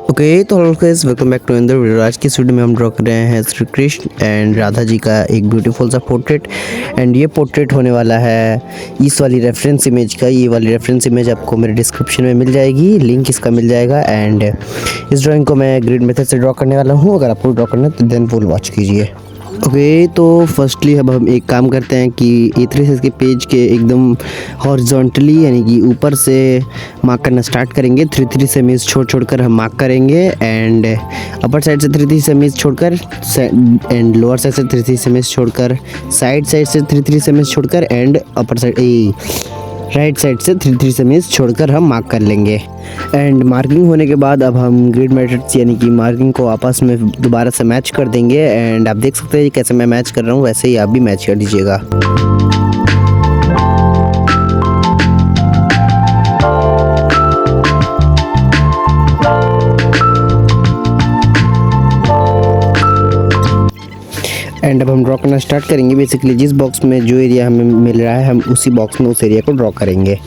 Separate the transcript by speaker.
Speaker 1: Okay, तो hello guys, welcome back to another video. आज की इस वीडियो में हम ड्रॉ कर रहे हैं श्री कृष्ण एंड राधा जी का एक ब्यूटीफुल सा पोर्ट्रेट। एंड ये पोर्ट्रेट होने वाला है इस वाली रेफरेंस इमेज का। ये वाली रेफरेंस इमेज आपको मेरे डिस्क्रिप्शन में मिल जाएगी, लिंक इसका मिल जाएगा। एंड इस ड्राइंग को मैं ग्रिड मेथड से ड्रॉ करने वाला हूँ। अगर आपको ड्रॉ करना है तो देन फुल वॉच कीजिए। ओके, तो फर्स्टली अब हम एक काम करते हैं कि A3 साइज के पेज के एकदम हॉरिजॉन्टली यानी कि ऊपर से मार्क करना स्टार्ट करेंगे। 3-3 सेमीज छोड़ कर हम मार्क करेंगे। एंड अपर साइड से 3-3 सेमीज छोड़कर एंड लोअर साइड से 3-3 सेमीज छोड़कर साइड से 3-3 सेमीज छोड़कर and upper side right side से 3-3 सेमीज छोड़कर हम मार्क कर लेंगे। एंड मार्किंग होने के बाद अब हम ग्रिड मेथड यानी कि मार्किंग को आपस में दोबारा से मैच कर देंगे। एंड आप देख सकते हैं कैसे मैं मैच कर रहा हूँ, वैसे ही आप भी मैच कर दीजिएगा। एंड अब हम ड्रॉ करना स्टार्ट करेंगे। बेसिकली जिस बॉक्स में जो एरिया हमें मिल रहा है हम उसी बॉक्स में उस एरिया को ड्रॉ करेंगे।